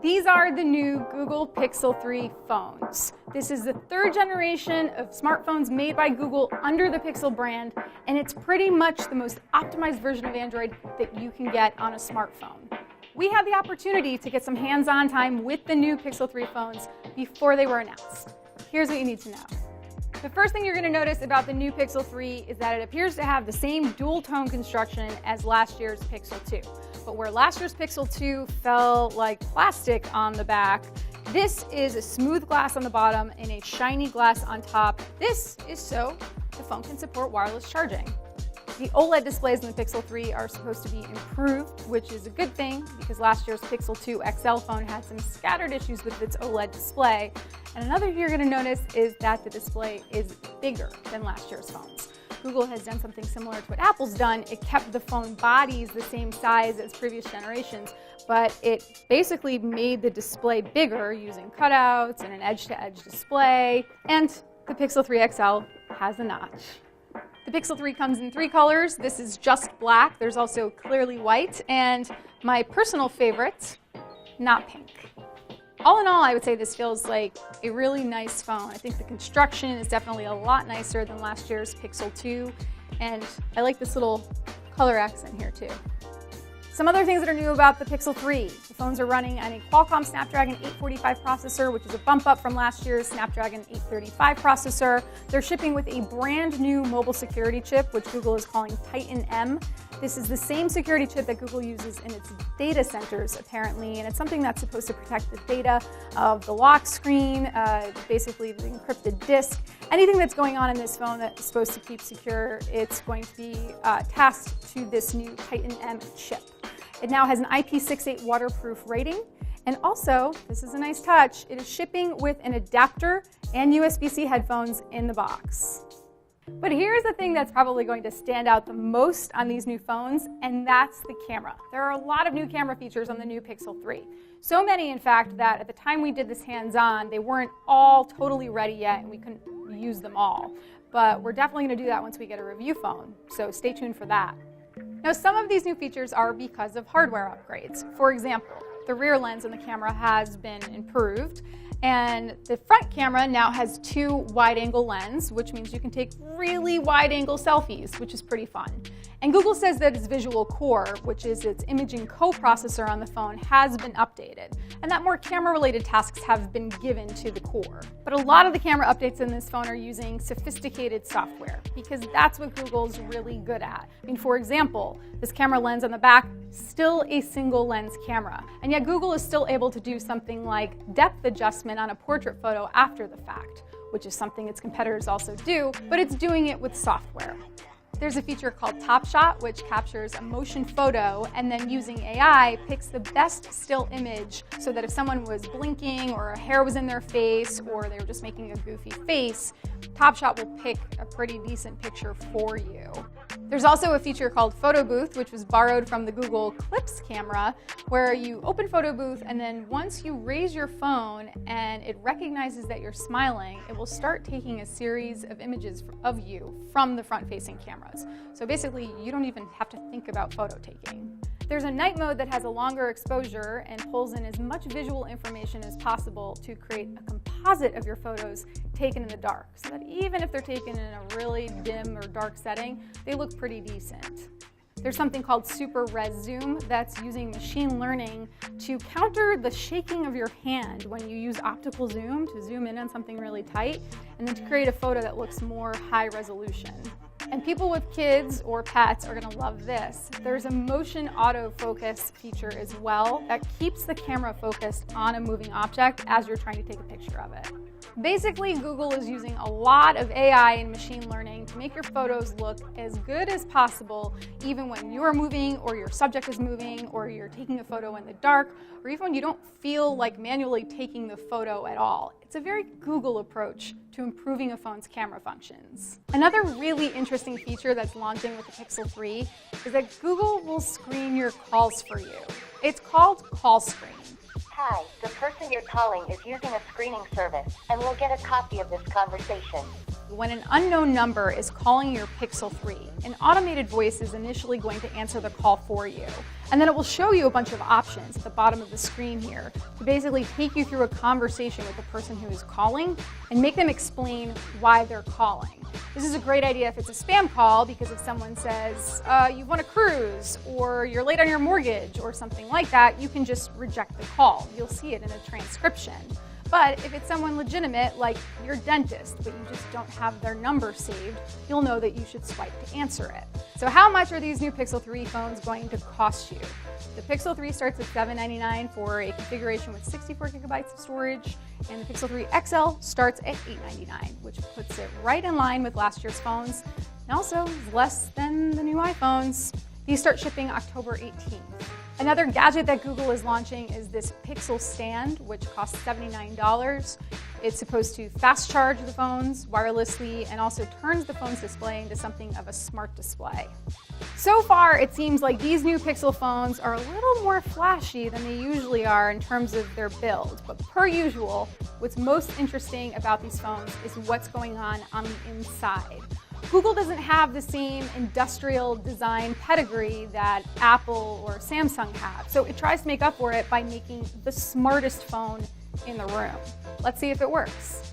These are the new Google Pixel 3 phones. This is the third generation of smartphones made by Google under the Pixel brand, and it's pretty much the most optimized version of Android that you can get on a smartphone. We had the opportunity to get some hands-on time with the new Pixel 3 phones before they were announced. Here's what you need to know. The first thing you're going to notice about the new Pixel 3 is that it appears to have the same dual-tone construction as last year's Pixel 2. But where last year's Pixel 2 felt like plastic on the back, this is a smooth glass on the bottom and a shiny glass on top. This is so the phone can support wireless charging. The OLED displays in the Pixel 3 are supposed to be improved, which is a good thing because last year's Pixel 2 XL phone had some scattered issues with its OLED display. And another thing you're going to notice is that the display is bigger than last year's phones. Google has done something similar to what Apple's done. It kept the phone bodies the same size as previous generations, but it basically made the display bigger using cutouts and an edge-to-edge display. And the Pixel 3 XL has a notch. The Pixel 3 comes in 3 colors. This is just black. There's also clearly white, and my personal favorite, not pink. All in all, I would say this feels like a really nice phone. I think the construction is definitely a lot nicer than last year's Pixel 2, and I like this little color accent here too. Some other things that are new about the Pixel 3. The phones are running on a Qualcomm Snapdragon 845 processor, which is a bump up from last year's Snapdragon 835 processor. They're shipping with a brand new mobile security chip, which Google is calling Titan M. This is the same security chip that Google uses in its data centers, apparently, and it's something that's supposed to protect the data of the lock screen, basically the encrypted disk. Anything that's going on in this phone that's supposed to keep secure, it's going to be tasked to this new Titan M chip. It now has an IP68 waterproof rating, and also, this is a nice touch, it is shipping with an adapter and USB-C headphones in the box. But here's the thing that's probably going to stand out the most on these new phones, and that's the camera. There are a lot of new camera features on the new Pixel 3. So many, in fact, that at the time we did this hands-on, they weren't all totally ready yet, and we couldn't use them all. But we're definitely going to do that once we get a review phone, so stay tuned for that. Now, some of these new features are because of hardware upgrades. For example, the rear lens in the camera has been improved, and the front camera now has 2 wide-angle lenses, which means you can take really wide-angle selfies, which is pretty fun. And Google says that its visual core, which is its imaging co-processor on the phone, has been updated, and that more camera-related tasks have been given to the core. But a lot of the camera updates in this phone are using sophisticated software, because that's what Google's really good at. I mean, for example, this camera lens on the back, still a single lens camera, and yet Google is still able to do something like depth adjustment on a portrait photo after the fact, which is something its competitors also do, but it's doing it with software. There's a feature called Top Shot, which captures a motion photo and then using AI picks the best still image so that if someone was blinking or a hair was in their face or they were just making a goofy face, Top Shot will pick a pretty decent picture for you. There's also a feature called Photo Booth, which was borrowed from the Google Clips camera, where you open Photo Booth and then once you raise your phone and it recognizes that you're smiling, it will start taking a series of images of you from the front-facing cameras. So basically, you don't even have to think about photo taking. There's a night mode that has a longer exposure and pulls in as much visual information as possible to create a composite of your photos taken in the dark, so that even if they're taken in a really dim or dark setting, they look pretty decent. There's something called Super Res Zoom that's using machine learning to counter the shaking of your hand when you use optical zoom to zoom in on something really tight, and then to create a photo that looks more high resolution. And people with kids or pets are going to love this. There's a motion autofocus feature as well that keeps the camera focused on a moving object as you're trying to take a picture of it. Basically, Google is using a lot of AI and machine learning to make your photos look as good as possible, even when you're moving or your subject is moving or you're taking a photo in the dark, or even when you don't feel like manually taking the photo at all. It's a very Google approach to improving a phone's camera functions. Another really interesting feature that's launching with the Pixel 3 is that Google will screen your calls for you. It's called Call Screen. Hi, the person you're calling is using a screening service and will get a copy of this conversation. When an unknown number is calling your Pixel 3, an automated voice is initially going to answer the call for you. And then it will show you a bunch of options at the bottom of the screen here to basically take you through a conversation with the person who is calling and make them explain why they're calling. This is a great idea if it's a spam call, because if someone says, you want a cruise, or you're late on your mortgage, or something like that, you can just reject the call. You'll see it in a transcription. But if it's someone legitimate, like your dentist, but you just don't have their number saved, you'll know that you should swipe to answer it. So how much are these new Pixel 3 phones going to cost you? The Pixel 3 starts at $799 for a configuration with 64 gigabytes of storage, and the Pixel 3 XL starts at $899, which puts it right in line with last year's phones, and also less than the new iPhones. These start shipping October 18th. Another gadget that Google is launching is this Pixel Stand, which costs $79. It's supposed to fast charge the phones wirelessly and also turns the phone's display into something of a smart display. So far, it seems like these new Pixel phones are a little more flashy than they usually are in terms of their build. But per usual, what's most interesting about these phones is what's going on the inside. Google doesn't have the same industrial design pedigree that Apple or Samsung have, so it tries to make up for it by making the smartest phone in the room. Let's see if it works.